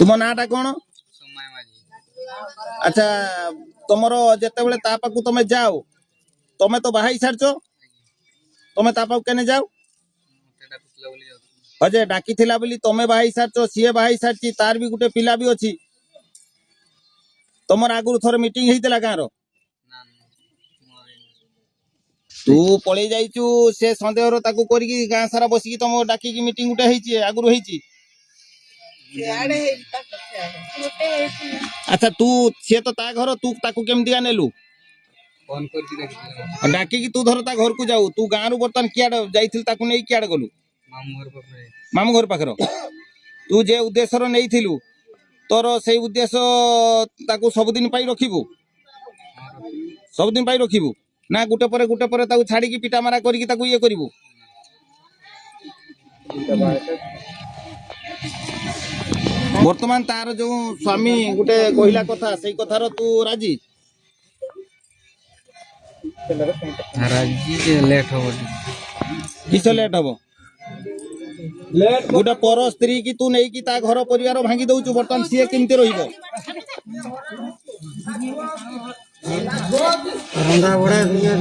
तुम नाटा कौन? अच्छा तुमर जिते बड़े ता पाखु तुम जाओ तुम तो बाहा सारच तुम ता पाखु केने जाओ अजे डाकी थिला बोली तुम बाहा सारच सी बाहा सारी तार भी गोटे पिला भी अच्छी तुमर आगु थोड़े मीटिंग होता गाँव तू पलि जाइचु से सन्देह गाँ सारा बसिकी तुम डाकी मीटिंग गोटे आगु अच्छा तू सी तो ता घर तू ताकू केमती नेलु डाकी तू धर ता घर को जाऊ तू गाँव रु बर्तमान कियाड़ जाइथिल ताकू नहीं कियाड़ गलु मामू घर पाखर तू जे उद्देश्य नहीं थिलु तोर से उद्देश्य ताकू सबुदिन पाई रखिबु सबुदिन पाई रखिबु ना गुटे पर ताकू छाड़ी की पिटा मारा करके ताकू ये करिवु वर्तमान तार जो स्वामी गुटे कहला कथा से कथार तू राजी राजी लेट हो किस लेट हम गोटे पर स्त्री की तू नहीं कि ता घर परिवार भांगी दउचु बर्तमान सी केमती रहिबो रंगा बड़ा दुनिया